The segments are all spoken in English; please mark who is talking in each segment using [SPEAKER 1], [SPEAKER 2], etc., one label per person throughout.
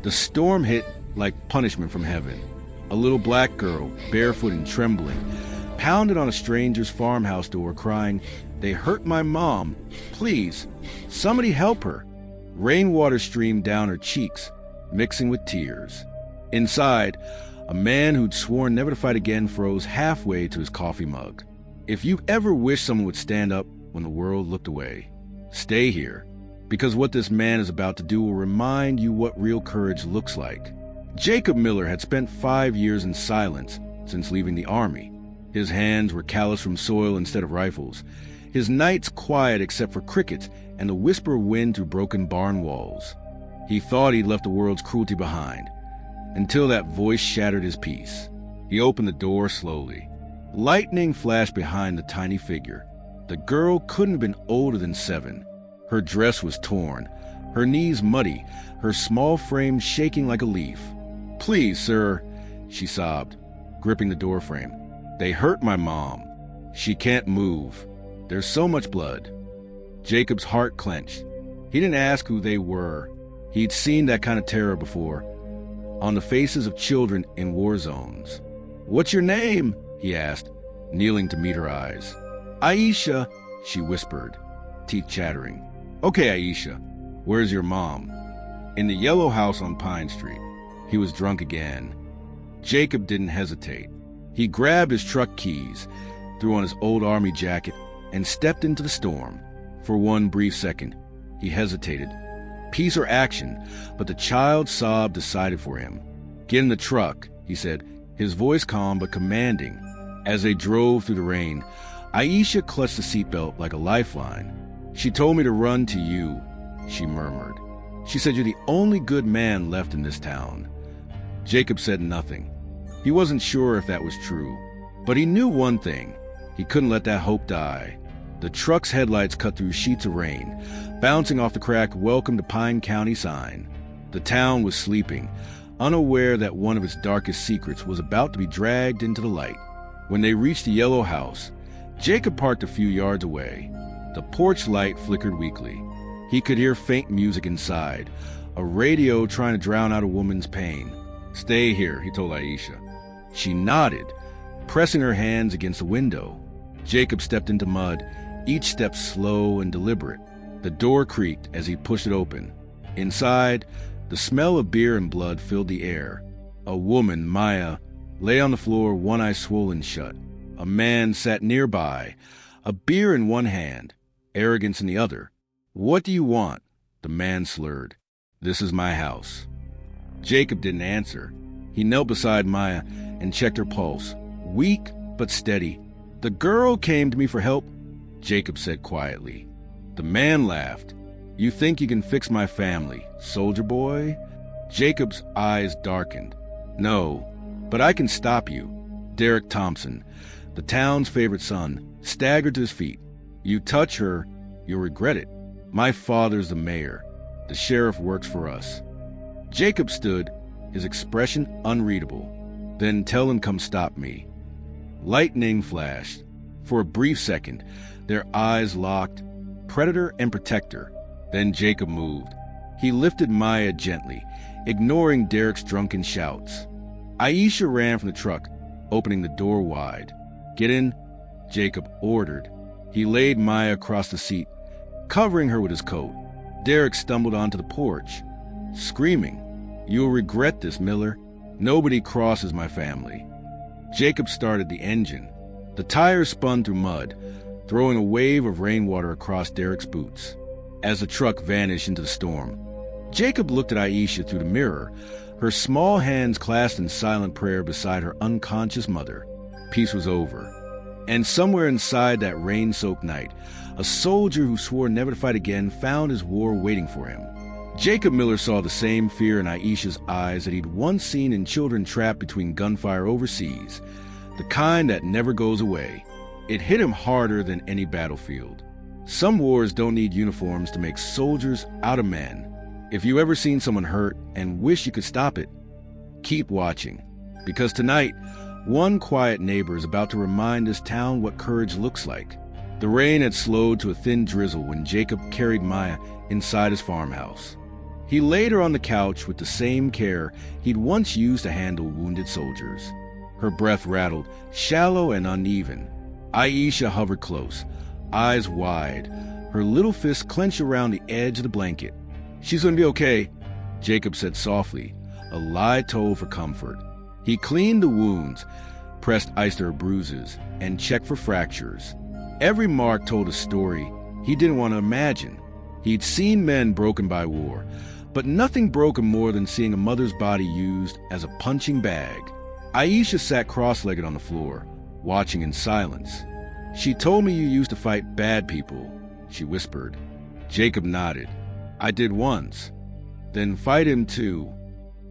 [SPEAKER 1] The storm hit like punishment from heaven. A little black girl, barefoot and trembling, pounded on a stranger's farmhouse door crying, "They hurt my mom. Please, somebody help her." Rainwater streamed down her cheeks, mixing with tears. Inside, a man who'd sworn never to fight again froze halfway to his coffee mug. If you ever wished someone would stand up when the world looked away, stay here, because what this man is about to do will remind you what real courage looks like. Jacob Miller had spent 5 years in silence since leaving the army. His hands were calloused from soil instead of rifles. His nights quiet except for crickets and the whisper of wind through broken barn walls. He thought he'd left the world's cruelty behind, until that voice shattered his peace. He opened the door slowly. Lightning flashed behind the tiny figure. The girl couldn't have been older than 7. Her dress was torn, her knees muddy, her small frame shaking like a leaf. "Please, sir," she sobbed, gripping the doorframe. "They hurt my mom. She can't move. There's so much blood." Jacob's heart clenched. He didn't ask who they were. He'd seen that kind of terror before, on the faces of children in war zones. "What's your name?" he asked, kneeling to meet her eyes. "Aisha," she whispered, teeth chattering. "Okay, Aisha, where's your mom?" "In the yellow house on Pine Street." He was drunk again. Jacob didn't hesitate. He grabbed his truck keys, threw on his old army jacket, and stepped into the storm. For one brief second, he hesitated. Peace or action, but the child's sob decided for him. "Get in the truck," he said, his voice calm but commanding. As they drove through the rain, Aisha clutched the seatbelt like a lifeline. "She told me to run to you," she murmured. "She said you're the only good man left in this town." Jacob said nothing. He wasn't sure if that was true, but he knew one thing. He couldn't let that hope die. The truck's headlights cut through sheets of rain, bouncing off the cracked "Welcome to Pine County" sign. The town was sleeping, unaware that one of its darkest secrets was about to be dragged into the light. When they reached the yellow house, Jacob parked a few yards away. The porch light flickered weakly. He could hear faint music inside, a radio trying to drown out a woman's pain. "Stay here," he told Aisha. She nodded, pressing her hands against the window. Jacob stepped into mud, each step slow and deliberate. The door creaked as he pushed it open. Inside, the smell of beer and blood filled the air. A woman, Maya, lay on the floor, one eye swollen shut. A man sat nearby, a beer in one hand, arrogance in the other. "What do you want?" The man slurred. "This is my house." Jacob didn't answer. He knelt beside Maya and checked her pulse, weak but steady. "The girl came to me for help," Jacob said quietly. The man laughed. "You think you can fix my family, soldier boy?" Jacob's eyes darkened. "No, but I can stop you." Derek Thompson, the town's favorite son, staggered to his feet. "You touch her, you'll regret it. My father's the mayor. The sheriff works for us." Jacob stood, his expression unreadable. "Then tell him come stop me." Lightning flashed. For a brief second, their eyes locked, predator and protector. Then Jacob moved. He lifted Maya gently, ignoring Derek's drunken shouts. Aisha ran from the truck, opening the door wide. "Get in," Jacob ordered. He laid Maya across the seat, covering her with his coat. Derek stumbled onto the porch, screaming, "You'll regret this, Miller. Nobody crosses my family." Jacob started the engine. The tires spun through mud, throwing a wave of rainwater across Derek's boots. As the truck vanished into the storm, Jacob looked at Aisha through the mirror, her small hands clasped in silent prayer beside her unconscious mother. Peace was over. And somewhere inside that rain-soaked night, a soldier who swore never to fight again found his war waiting for him. Jacob Miller saw the same fear in Aisha's eyes that he'd once seen in children trapped between gunfire overseas, the kind that never goes away. It hit him harder than any battlefield. Some wars don't need uniforms to make soldiers out of men. If you ever seen someone hurt and wish you could stop it, keep watching. Because tonight, one quiet neighbor is about to remind this town what courage looks like. The rain had slowed to a thin drizzle when Jacob carried Maya inside his farmhouse. He laid her on the couch with the same care he'd once used to handle wounded soldiers. Her breath rattled, shallow and uneven. Aisha hovered close, eyes wide, her little fists clenched around the edge of the blanket. "She's gonna be okay," Jacob said softly, a lie told for comfort. He cleaned the wounds, pressed ice to her bruises, and checked for fractures. Every mark told a story he didn't want to imagine. He'd seen men broken by war, but nothing broke him more than seeing a mother's body used as a punching bag. Aisha sat cross-legged on the floor, watching in silence. "She told me you used to fight bad people," she whispered. Jacob nodded. "I did once." "Then fight him too."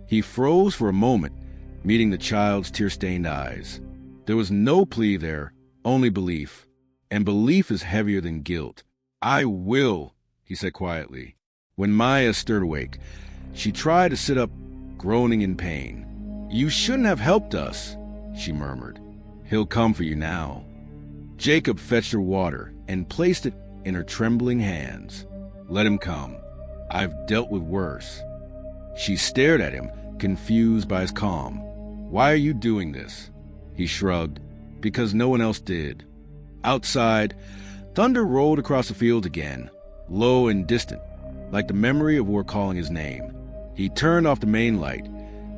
[SPEAKER 1] He froze for a moment, meeting the child's tear-stained eyes. There was no plea there, only belief. And belief is heavier than guilt. "I will," he said quietly. When Maya stirred awake, she tried to sit up, groaning in pain. "You shouldn't have helped us," she murmured. "He'll come for you now." Jacob fetched her water and placed it in her trembling hands. "Let him come. I've dealt with worse." She stared at him, confused by his calm. "Why are you doing this?" He shrugged. "Because no one else did." Outside, thunder rolled across the field again, low and distant, like the memory of war calling his name. He turned off the main light,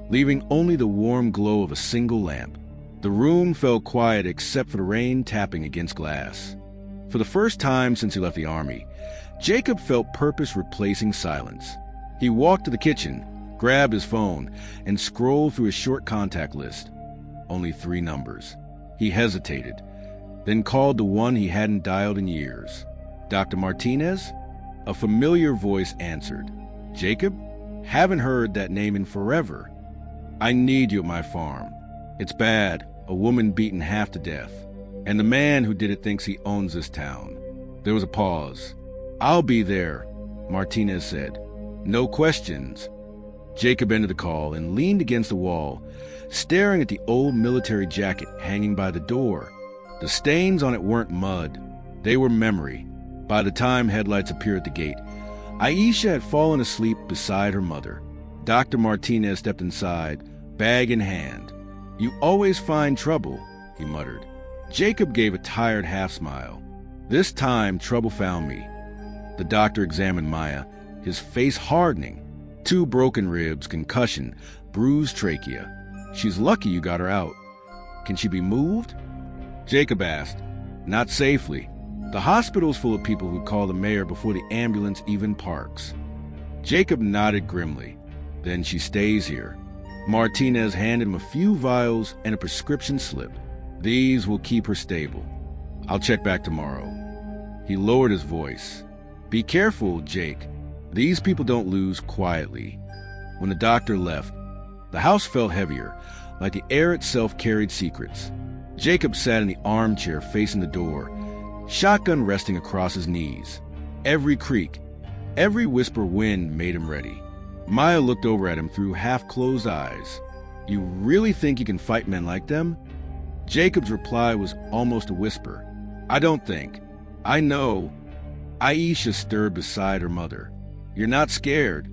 [SPEAKER 1] leaving only the warm glow of a single lamp. The room felt quiet except for the rain tapping against glass. For the first time since he left the army, Jacob felt purpose replacing silence. He walked to the kitchen, grabbed his phone, and scrolled through his short contact list. Only 3 numbers. He hesitated, then called the one he hadn't dialed in years. "Dr. Martinez?" A familiar voice answered. "Jacob? Haven't heard that name in forever. I need you at my farm. It's bad, a woman beaten half to death. And the man who did it thinks he owns this town." There was a pause. "I'll be there," Martinez said. "No questions." Jacob ended the call and leaned against the wall, staring at the old military jacket hanging by the door. The stains on it weren't mud. They were memory. By the time headlights appeared at the gate, Aisha had fallen asleep beside her mother. Dr. Martinez stepped inside, bag in hand. "You always find trouble," he muttered. Jacob gave a tired half-smile. "This time, trouble found me." The doctor examined Maya, his face hardening. 2 broken ribs, concussion, bruised trachea. "She's lucky you got her out." "Can she be moved?" Jacob asked. "Not safely. The hospital's full of people who call the mayor before the ambulance even parks." Jacob nodded grimly. "Then she stays here." Martinez handed him a few vials and a prescription slip. "These will keep her stable. I'll check back tomorrow." He lowered his voice. "Be careful, Jake. These people don't lose quietly." When the doctor left, the house felt heavier, like the air itself carried secrets. Jacob sat in the armchair facing the door, shotgun resting across his knees. Every creak, every whisper wind made him ready. Maya looked over at him through half-closed eyes. "You really think you can fight men like them?" Jacob's reply was almost a whisper. "I don't think. I know." Aisha stirred beside her mother. "You're not scared?"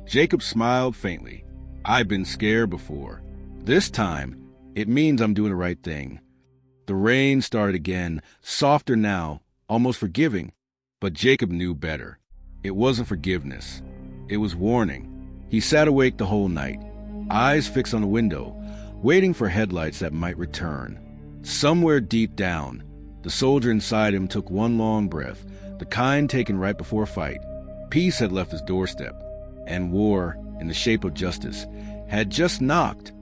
[SPEAKER 1] Jacob smiled faintly. "I've been scared before. This time, it means I'm doing the right thing." The rain started again, softer now, almost forgiving. But Jacob knew better. It wasn't forgiveness. It was warning. He sat awake the whole night, eyes fixed on the window, waiting for headlights that might return. Somewhere deep down, the soldier inside him took one long breath, the kind taken right before a fight. Peace had left his doorstep, and war, in the shape of justice, had just knocked.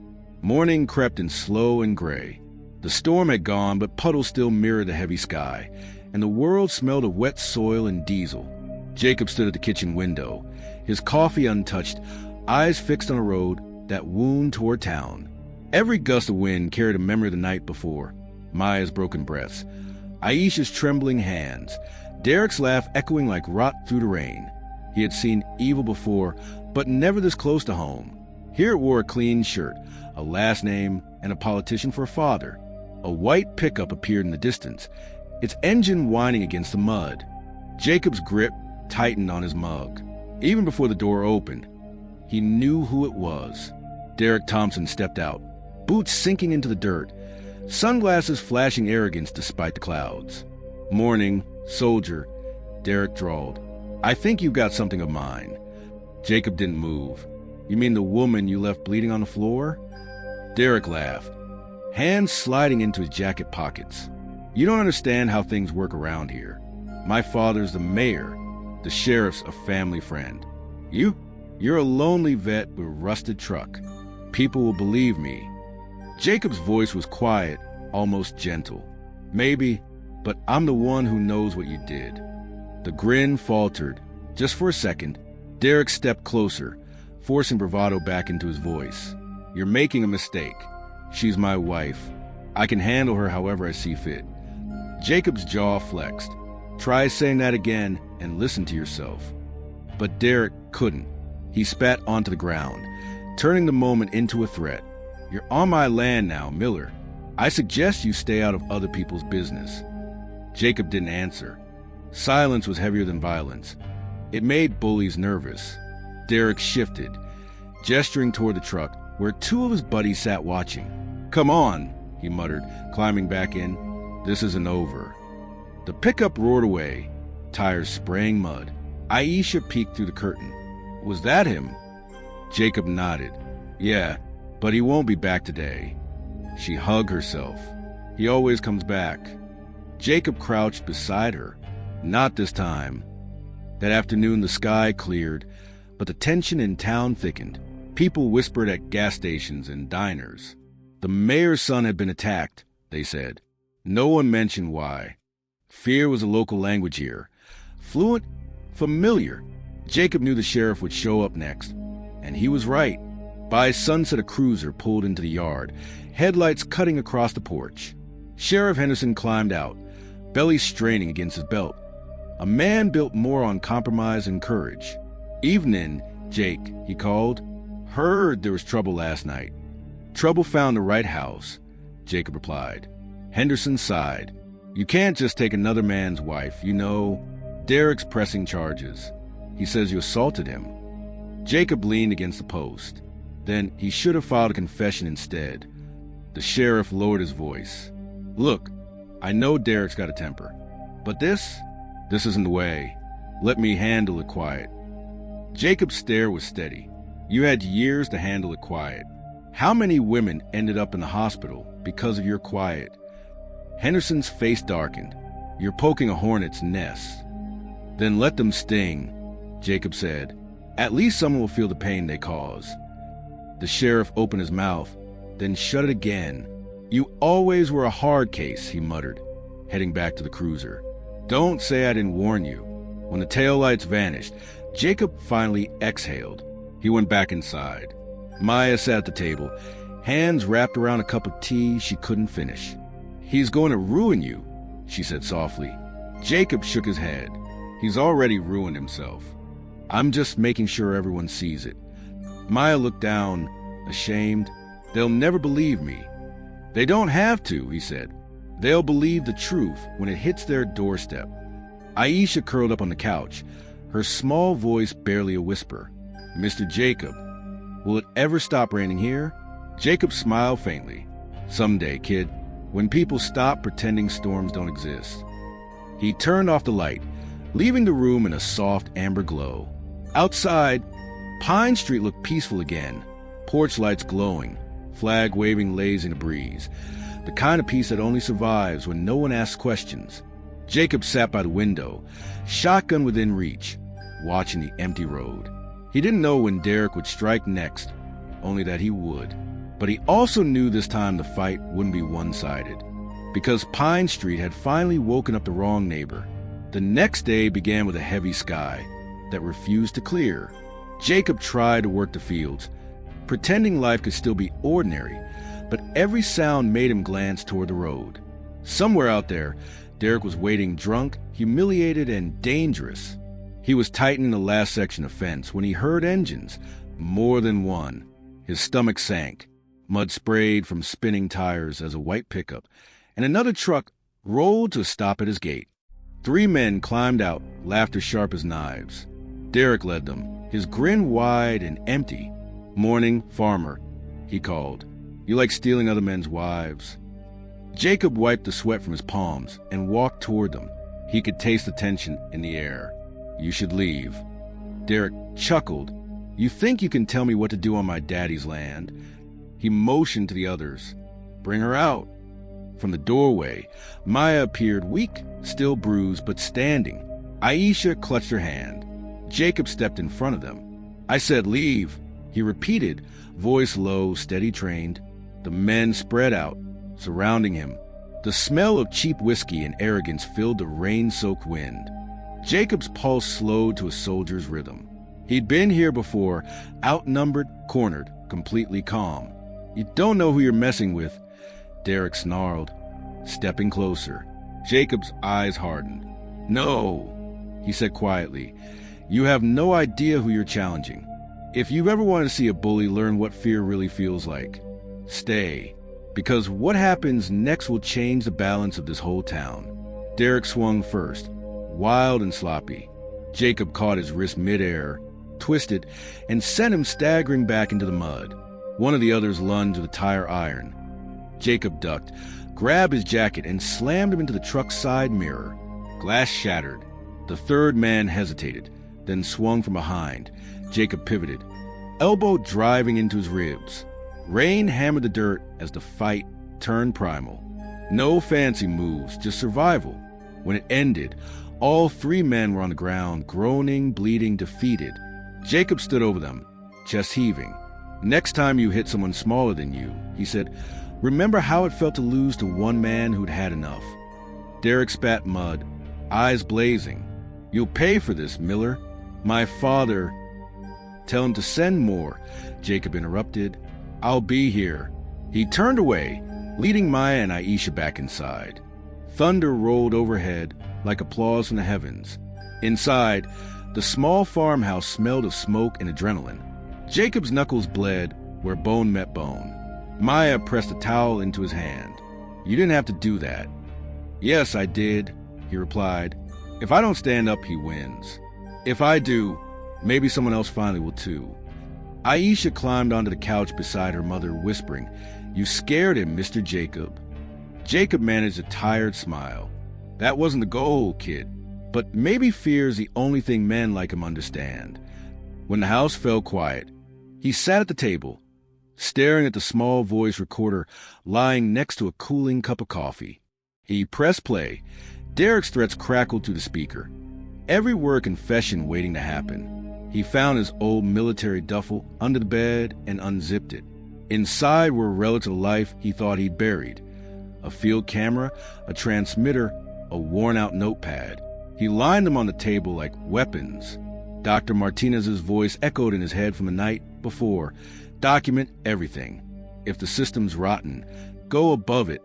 [SPEAKER 1] Morning crept in slow and gray. The storm had gone, but puddles still mirrored the heavy sky, and the world smelled of wet soil and diesel. Jacob stood at the kitchen window, his coffee untouched, eyes fixed on a road that wound toward town. Every gust of wind carried a memory of the night before. Maya's broken breaths, Aisha's trembling hands, Derek's laugh echoing like rot through the rain. He had seen evil before, but never this close to home. Here it wore a clean shirt, a last name, and a politician for a father. A white pickup appeared in the distance, its engine whining against the mud. Jacob's grip tightened on his mug. Even before the door opened, he knew who it was. Derek Thompson stepped out, boots sinking into the dirt, sunglasses flashing arrogance despite the clouds. "Morning, soldier," Derek drawled. "I think you've got something of mine." Jacob didn't move. "You mean the woman you left bleeding on the floor?" Derek laughed, hands sliding into his jacket pockets. "You don't understand how things work around here. My father's the mayor. The sheriff's a family friend. You're a lonely vet with a rusted truck. People will believe me." Jacob's voice was quiet, almost gentle. "Maybe, but I'm the one who knows what you did." The grin faltered. Just for a second, Derek stepped closer, forcing bravado back into his voice. "You're making a mistake. She's my wife. I can handle her however I see fit." Jacob's jaw flexed. "Try saying that again and listen to yourself." But Derek couldn't. He spat onto the ground, turning the moment into a threat. "You're on my land now, Miller. I suggest you stay out of other people's business." Jacob didn't answer. Silence was heavier than violence. It made bullies nervous. Derek shifted, gesturing toward the truck, where two of his buddies sat watching. "Come on," he muttered, climbing back in. "This isn't over." The pickup roared away, tires spraying mud. Aisha peeked through the curtain. "Was that him?" Jacob nodded. "Yeah, but he won't be back today." She hugged herself. "He always comes back." Jacob crouched beside her. "Not this time." That afternoon the sky cleared, but the tension in town thickened. People whispered at gas stations and diners. The mayor's son had been attacked, they said. No one mentioned why. Fear was a local language here. Fluent, familiar. Jacob knew the sheriff would show up next. And he was right. By sunset, a cruiser pulled into the yard, headlights cutting across the porch. Sheriff Henderson climbed out, belly straining against his belt. A man built more on compromise and courage. "Evening, Jake," he called. "Heard there was trouble last night." "Trouble found the right house," Jacob replied. Henderson sighed. "You can't just take another man's wife, you know. Derek's pressing charges. He says you assaulted him." Jacob leaned against the post. Then he should have filed a confession instead. The sheriff lowered his voice. "Look, I know Derek's got a temper, but this isn't the way. Let me handle it quiet." Jacob's stare was steady. "You had years to handle it quiet. How many women ended up in the hospital because of your quiet?" Henderson's face darkened. "You're poking a hornet's nest." "Then let them sting," Jacob said. "At least someone will feel the pain they cause." The sheriff opened his mouth, then shut it again. "You always were a hard case," he muttered, heading back to the cruiser. "Don't say I didn't warn you." When the taillights vanished, Jacob finally exhaled. He went back inside. Maya sat at the table, hands wrapped around a cup of tea she couldn't finish. "He's going to ruin you," she said softly. Jacob shook his head. "He's already ruined himself. I'm just making sure everyone sees it." Maya looked down, ashamed. "They'll never believe me." "They don't have to," he said. "They'll believe the truth when it hits their doorstep." Aisha curled up on the couch, her small voice barely a whisper. "Mr. Jacob, will it ever stop raining here?" Jacob smiled faintly. "Someday, kid, when people stop pretending storms don't exist." He turned off the light, leaving the room in a soft amber glow. Outside, Pine Street looked peaceful again, porch lights glowing, flag waving lazy in a breeze, the kind of peace that only survives when no one asks questions. Jacob sat by the window, shotgun within reach, watching the empty road. He didn't know when Derek would strike next, only that he would. But he also knew this time the fight wouldn't be one-sided, because Pine Street had finally woken up the wrong neighbor. The next day began with a heavy sky that refused to clear. Jacob tried to work the fields, pretending life could still be ordinary, but every sound made him glance toward the road. Somewhere out there, Derek was waiting drunk, humiliated, and dangerous. He was tightening the last section of fence when he heard engines, more than one. His stomach sank. Mud sprayed from spinning tires as a white pickup, and another truck rolled to a stop at his gate. 3 men climbed out, laughter sharp as knives. Derek led them, his grin wide and empty. "Morning, farmer," he called. "You like stealing other men's wives?" Jacob wiped the sweat from his palms and walked toward them. He could taste the tension in the air. "You should leave." Derek chuckled. "You think you can tell me what to do on my daddy's land?" He motioned to the others. "Bring her out." From the doorway, Maya appeared, weak, still bruised, but standing. Aisha clutched her hand. Jacob stepped in front of them. "I said leave," he repeated, voice low, steady trained. The men spread out, surrounding him. The smell of cheap whiskey and arrogance filled the rain-soaked wind. Jacob's pulse slowed to a soldier's rhythm. He'd been here before, outnumbered, cornered, completely calm. "You don't know who you're messing with," Derek snarled, stepping closer. Jacob's eyes hardened. "No," he said quietly. "You have no idea who you're challenging. If you've ever wanted to see a bully learn what fear really feels like, stay. Because what happens next will change the balance of this whole town." Derek swung first, wild and sloppy. Jacob caught his wrist midair, twisted, and sent him staggering back into the mud. One of the others lunged with a tire iron. Jacob ducked, grabbed his jacket, and slammed him into the truck's side mirror. Glass shattered. The third man hesitated, then swung from behind. Jacob pivoted, elbow driving into his ribs. Rain hammered the dirt as the fight turned primal. No fancy moves, just survival. When it ended, all three men were on the ground, groaning, bleeding, defeated. Jacob stood over them, chest heaving. "Next time you hit someone smaller than you," he said, "remember how it felt to lose to one man who'd had enough." Derek spat mud, eyes blazing. "You'll pay for this, Miller. My father—" "Tell him to send more," Jacob interrupted. "I'll be here." He turned away, leading Maya and Aisha back inside. Thunder rolled overhead like applause from the heavens. Inside, the small farmhouse smelled of smoke and adrenaline. Jacob's knuckles bled where bone met bone. Maya pressed a towel into his hand. "You didn't have to do that." "Yes, I did," he replied. "If I don't stand up, he wins. If I do, maybe someone else finally will too." Aisha climbed onto the couch beside her mother, whispering, "You scared him, Mr. Jacob." Jacob managed a tired smile. "That wasn't the goal, kid. But maybe fear's the only thing men like him understand." When the house fell quiet, he sat at the table, staring at the small voice recorder lying next to a cooling cup of coffee. He pressed play. Derek's threats crackled through the speaker. Every word confession waiting to happen. He found his old military duffel under the bed and unzipped it. Inside were relics of life he thought he'd buried. A field camera, a transmitter, a worn-out notepad. He lined them on the table like weapons. Dr. Martinez's voice echoed in his head from the night before. "Document everything. If the system's rotten, go above it."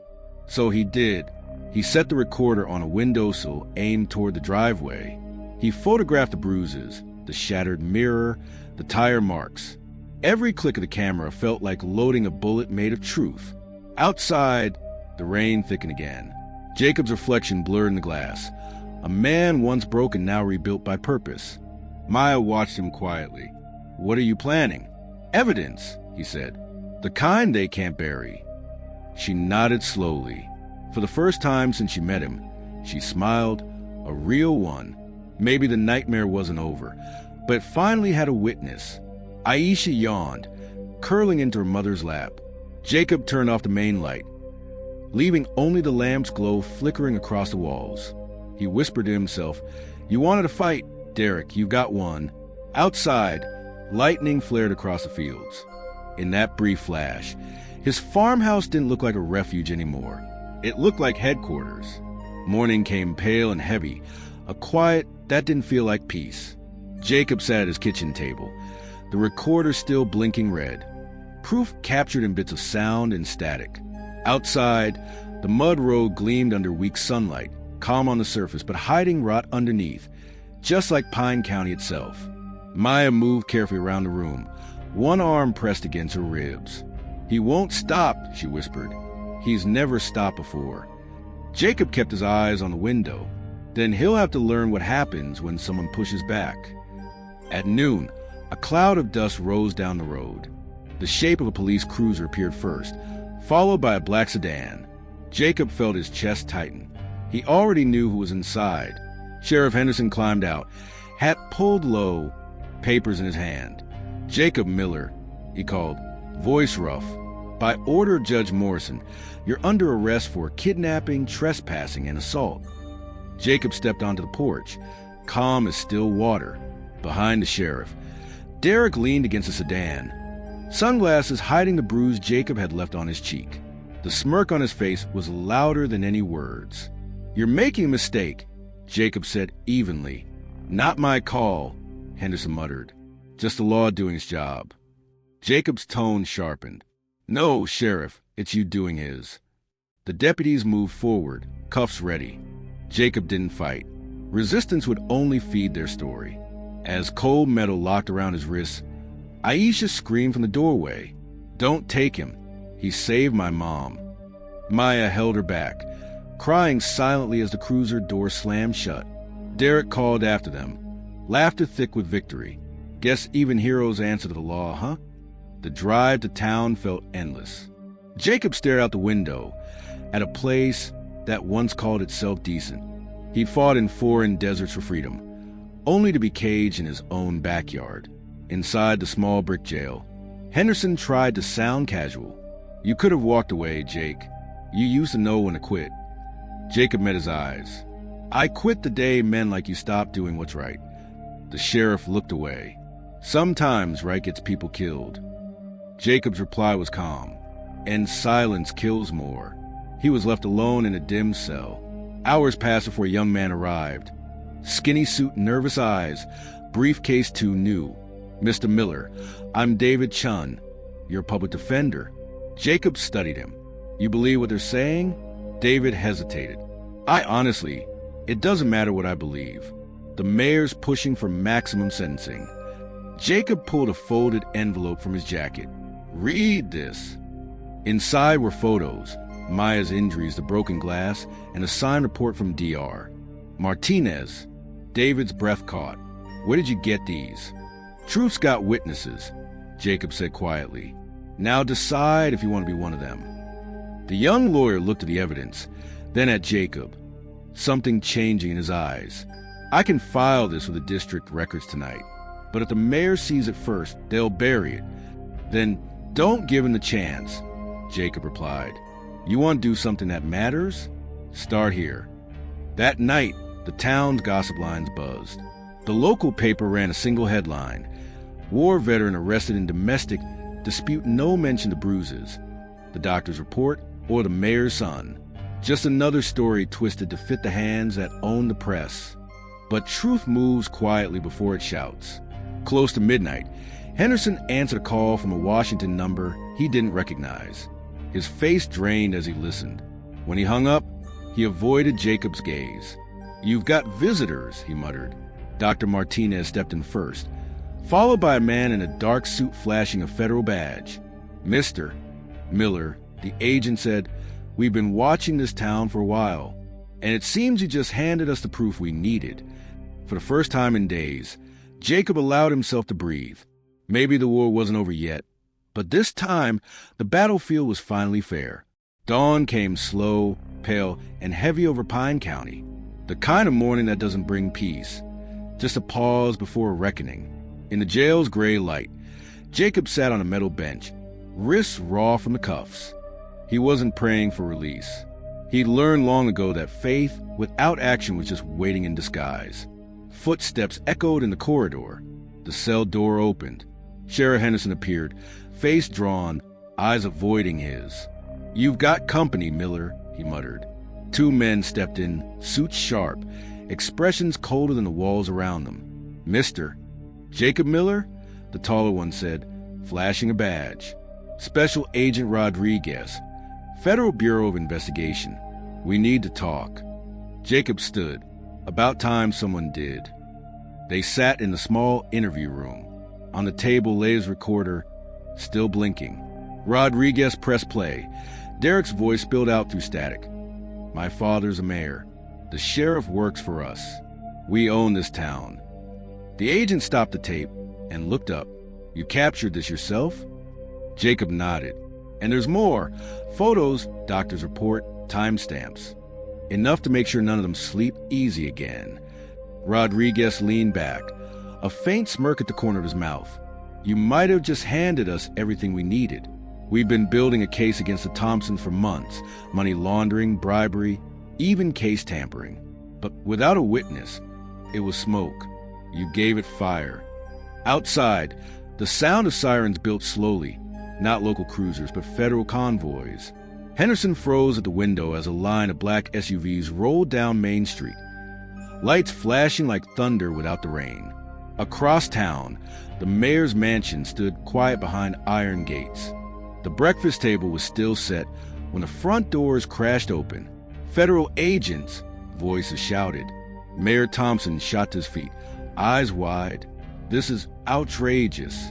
[SPEAKER 1] So he did. He set the recorder on a windowsill aimed toward the driveway. He photographed the bruises, the shattered mirror, the tire marks. Every click of the camera felt like loading a bullet made of truth. Outside, the rain thickened again. Jacob's reflection blurred in the glass. A man once broken, now rebuilt by purpose. Maya watched him quietly. "What are you planning?" "Evidence," he said. "The kind they can't bury." She nodded slowly. For the first time since she met him, she smiled, a real one. Maybe the nightmare wasn't over, but it finally had a witness. Aisha yawned, curling into her mother's lap. Jacob turned off the main light, leaving only the lamp's glow flickering across the walls. He whispered to himself, "You wanted to fight, Derek, you got one." Outside, lightning flared across the fields. In that brief flash, his farmhouse didn't look like a refuge anymore. It looked like headquarters. Morning came pale and heavy, a quiet that didn't feel like peace. Jacob sat at his kitchen table, the recorder still blinking red. Proof captured in bits of sound and static. Outside, the mud road gleamed under weak sunlight, calm on the surface but hiding rot underneath, just like Pine County itself. Maya moved carefully around the room, one arm pressed against her ribs. "He won't stop," she whispered. "He's never stopped before." Jacob kept his eyes on the window. "Then he'll have to learn what happens when someone pushes back." At noon, a cloud of dust rose down the road. The shape of a police cruiser appeared first, followed by a black sedan. Jacob felt his chest tighten. He already knew who was inside. Sheriff Henderson climbed out, hat pulled low, papers in his hand. "Jacob Miller," he called, voice rough. "By order of Judge Morrison, you're under arrest for kidnapping, trespassing, and assault." Jacob stepped onto the porch, calm as still water. Behind the sheriff, Derek leaned against a sedan, sunglasses hiding the bruise Jacob had left on his cheek. The smirk on his face was louder than any words. "You're making a mistake," Jacob said evenly. "Not my call," Henderson muttered. "Just the law doing its job." Jacob's tone sharpened. "No, Sheriff, it's you doing his." The deputies moved forward, cuffs ready. Jacob didn't fight. Resistance would only feed their story. As cold metal locked around his wrists, Aisha screamed from the doorway, "Don't take him. He saved my mom." Maya held her back, crying silently as the cruiser door slammed shut. Derek called after them, laughter thick with victory. "Guess even heroes answer to the law, huh?" The drive to town felt endless. Jacob stared out the window at a place that once called itself decent. He'd fought in foreign deserts for freedom, only to be caged in his own backyard. Inside the small brick jail, Henderson tried to sound casual. "You could have walked away, Jake. You used to know when to quit." Jacob met his eyes. "I quit the day men like you stopped doing what's right." The sheriff looked away. "Sometimes right gets people killed." Jacob's reply was calm. "And silence kills more." He was left alone in a dim cell. Hours passed before a young man arrived. Skinny suit, nervous eyes, briefcase too new. "Mr. Miller, I'm David Chun, your public defender." Jacob studied him. "You believe what they're saying?" David hesitated. It doesn't matter what I believe. The mayor's pushing for maximum sentencing." Jacob pulled a folded envelope from his jacket. "Read this." Inside were photos, Maya's injuries, the broken glass, and a signed report from DR. "Martinez." David's breath caught. "Where did you get these?" "Truth's got witnesses," Jacob said quietly. "Now decide if you want to be one of them." The young lawyer looked at the evidence, then at Jacob, something changing in his eyes. "I can file this with the district records tonight, but if the mayor sees it first, they'll bury it." "Then don't give him the chance," Jacob replied. "You want to do something that matters? Start here." That night, the town's gossip lines buzzed. The local paper ran a single headline: "War veteran arrested in domestic dispute, no mention of bruises." The doctor's report or the mayor's son. Just another story twisted to fit the hands that own the press. But truth moves quietly before it shouts. Close to midnight, Henderson answered a call from a Washington number he didn't recognize. His face drained as he listened. When he hung up, he avoided Jacob's gaze. "You've got visitors," he muttered. Dr. Martinez stepped in first, followed by a man in a dark suit flashing a federal badge. "Mr. Miller," the agent said, "we've been watching this town for a while, and it seems you just handed us the proof we needed." For the first time in days, Jacob allowed himself to breathe. Maybe the war wasn't over yet, but this time the battlefield was finally fair. Dawn came slow, pale, and heavy over Pine County. The kind of morning that doesn't bring peace, just a pause before a reckoning. In the jail's gray light, Jacob sat on a metal bench, wrists raw from the cuffs. He wasn't praying for release. He'd learned long ago that faith without action was just waiting in disguise. Footsteps echoed in the corridor. The cell door opened. Sheriff Henderson appeared, face drawn, eyes avoiding his. "You've got company, Miller," he muttered. Two men stepped in, suits sharp, expressions colder than the walls around them. "Mr. Jacob Miller?" the taller one said, flashing a badge. "Special Agent Rodriguez, Federal Bureau of Investigation. We need to talk." Jacob stood. About time someone did. They sat in the small interview room. On the table lay his recorder, still blinking. Rodriguez pressed play. Derek's voice spilled out through static. "My father's a mayor. The sheriff works for us. We own this town. The agent stopped the tape and looked up. You captured this yourself? Jacob nodded. And there's more. Photos, doctor's report, timestamps. Enough to make sure none of them sleep easy again. Rodriguez leaned back, a faint smirk at the corner of his mouth. You might have just handed us everything we needed. We've been building a case against the Thompsons for months. Money laundering, bribery, even case tampering. But without a witness, it was smoke. You gave it fire. Outside, the sound of sirens built slowly. Not local cruisers, but federal convoys. Henderson froze at the window as a line of black SUVs rolled down Main Street. Lights flashing like thunder without the rain. Across town, the mayor's mansion stood quiet behind iron gates. The breakfast table was still set when the front doors crashed open. Federal agents, voices shouted. Mayor Thompson shot to his feet, eyes wide. This is outrageous.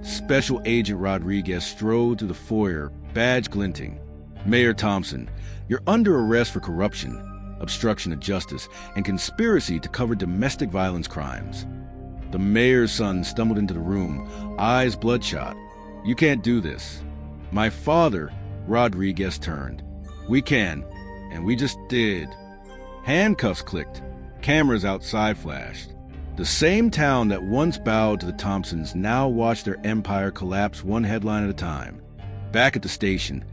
[SPEAKER 1] Special Agent Rodriguez strode through the foyer, badge glinting. Mayor Thompson, you're under arrest for corruption, obstruction of justice, and conspiracy to cover domestic violence crimes. The mayor's son stumbled into the room, eyes bloodshot. You can't do this. My father, Rodriguez turned. We can, and we just did. Handcuffs clicked. Cameras outside flashed. The same town that once bowed to the Thompsons now watched their empire collapse one headline at a time. Back at the station,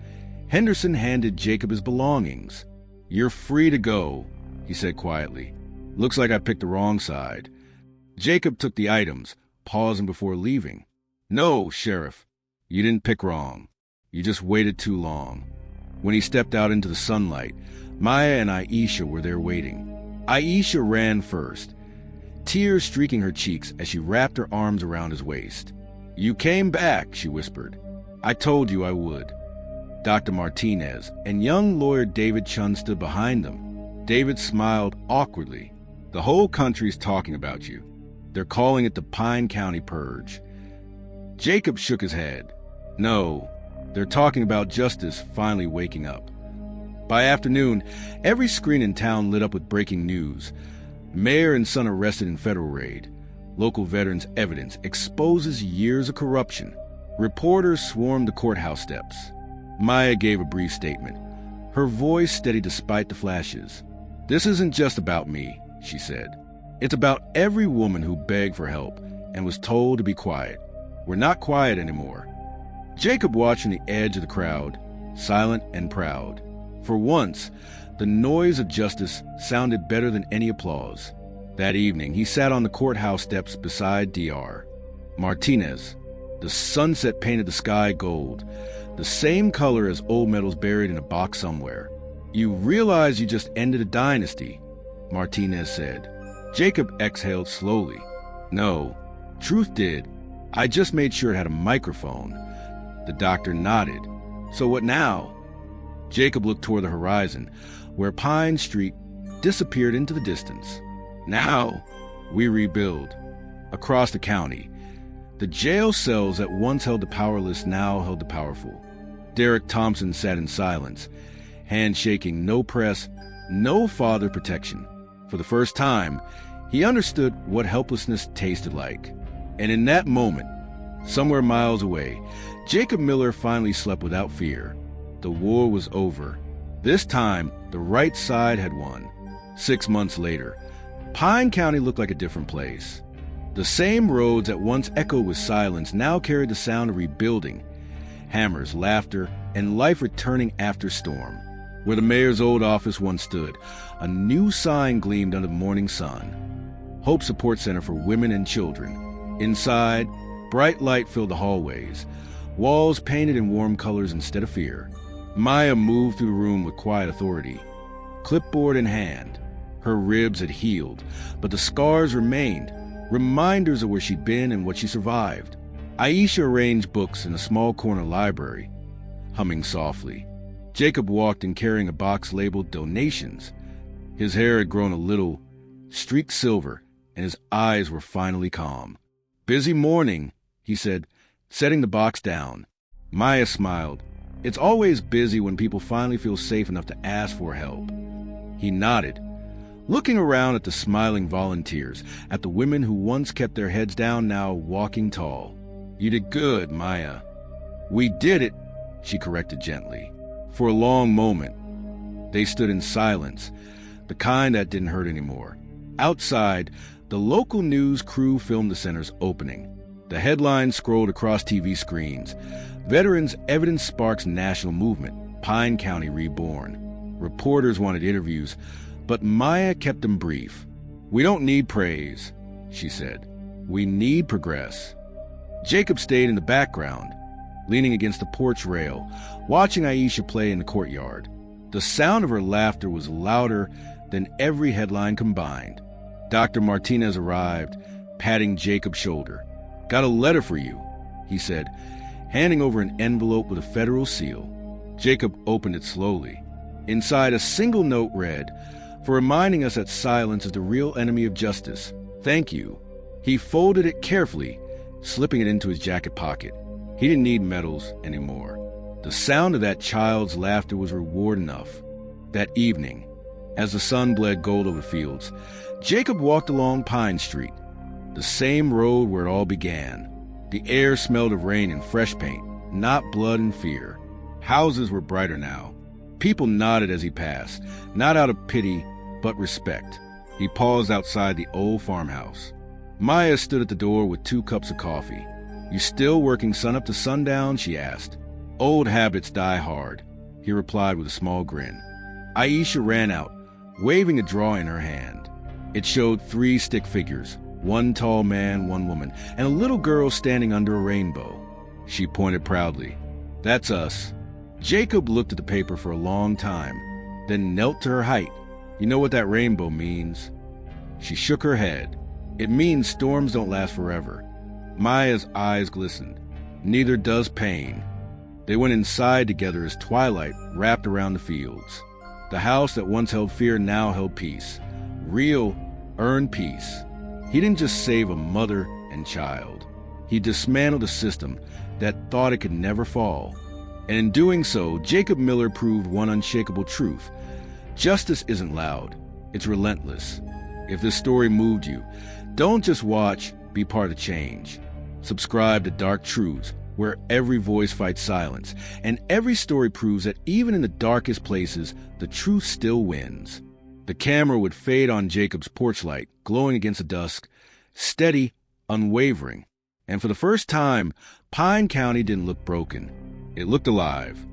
[SPEAKER 1] Henderson handed Jacob his belongings. You're free to go, he said quietly. Looks like I picked the wrong side. Jacob took the items, pausing before leaving. No, Sheriff, you didn't pick wrong. You just waited too long. When he stepped out into the sunlight, Maya and Aisha were there waiting. Aisha ran first, tears streaking her cheeks as she wrapped her arms around his waist. You came back, she whispered. I told you I would. Dr. Martinez and young lawyer David Chun stood behind them. David smiled awkwardly. The whole country's talking about you. They're calling it the Pine County Purge. Jacob shook his head. No, they're talking about justice finally waking up. By afternoon, every screen in town lit up with breaking news. Mayor and son arrested in federal raid. Local veterans' evidence exposes years of corruption. Reporters swarmed the courthouse steps. Maya gave a brief statement, her voice steady despite the flashes. This isn't just about me, she said. It's about every woman who begged for help and was told to be quiet. We're not quiet anymore. Jacob watched on the edge of the crowd, silent and proud. For once, the noise of justice sounded better than any applause. That evening, he sat on the courthouse steps beside Dr. Martinez. The sunset painted the sky gold, the same color as old medals buried in a box somewhere. You realize you just ended a dynasty, Martinez said. Jacob exhaled slowly. No, truth did. I just made sure it had a microphone. The doctor nodded. So what now? Jacob looked toward the horizon, where Pine Street disappeared into the distance. Now, we rebuild. Across the county, the jail cells that once held the powerless now held the powerful. Derek Thompson sat in silence, hand shaking, no press, no father protection. For the first time, he understood what helplessness tasted like. And in that moment, somewhere miles away, Jacob Miller finally slept without fear. The war was over. This time, the right side had won. 6 months later, Pine County looked like a different place. The same roads that once echoed with silence now carried the sound of rebuilding, hammers, laughter, and life returning after storm. Where the mayor's old office once stood, a new sign gleamed under the morning sun. Hope Support Center for Women and Children. Inside, bright light filled the hallways, walls painted in warm colors instead of fear. Maya moved through the room with quiet authority, clipboard in hand. Her ribs had healed, but the scars remained, reminders of where she'd been and what she survived. Aisha arranged books in a small corner library, humming softly. Jacob walked in carrying a box labeled donations. His hair had grown a little, streaked silver, and his eyes were finally calm. Busy morning, he said, setting the box down. Maya smiled. It's always busy when people finally feel safe enough to ask for help. He nodded. looking around at the smiling volunteers, at the women who once kept their heads down, now walking tall. "You did good, Maya." "We did it," she corrected gently. For a long moment, they stood in silence, the kind that didn't hurt anymore. Outside, the local news crew filmed the center's opening. The headlines scrolled across TV screens. Veterans' evidence sparks national movement. Pine County reborn. Reporters wanted interviews, but Maya kept them brief. "We don't need praise," she said. "We need progress." Jacob stayed in the background, leaning against the porch rail, watching Aisha play in the courtyard. The sound of her laughter was louder than every headline combined. Dr. Martinez arrived, patting Jacob's shoulder. "Got a letter for you," he said, handing over an envelope with a federal seal. Jacob opened it slowly. Inside, a single note read, "For reminding us that silence is the real enemy of justice. Thank you." He folded it carefully, slipping it into his jacket pocket. He didn't need medals anymore. The sound of that child's laughter was reward enough. That evening, as the sun bled gold over the fields, Jacob walked along Pine Street, the same road where it all began. The air smelled of rain and fresh paint, not blood and fear. Houses were brighter now. People nodded as he passed, not out of pity, but respect. He paused outside the old farmhouse. Maya stood at the door with 2 cups of coffee. "You still working sunup to sundown?" she asked. "Old habits die hard," he replied with a small grin. Aisha ran out, waving a drawing in her hand. It showed 3 stick figures, 1 tall man, 1 woman, and a little girl standing under a rainbow. She pointed proudly. "That's us." Jacob looked at the paper for a long time, then knelt to her height. "You know what that rainbow means?" She shook her head. "It means storms don't last forever." Maya's eyes glistened. "Neither does pain." They went inside together as twilight wrapped around the fields. The house that once held fear now held peace. Real, earned peace. He didn't just save a mother and child. He dismantled a system that thought it could never fall. And in doing so, Jacob Miller proved one unshakable truth. Justice isn't loud. It's relentless. If this story moved you, don't just watch, be part of the change. Subscribe to Dark Truths, where every voice fights silence, and every story proves that even in the darkest places, the truth still wins. The camera would fade on Jacob's porch light, glowing against the dusk, steady, unwavering. And for the first time, Pine County didn't look broken. It looked alive.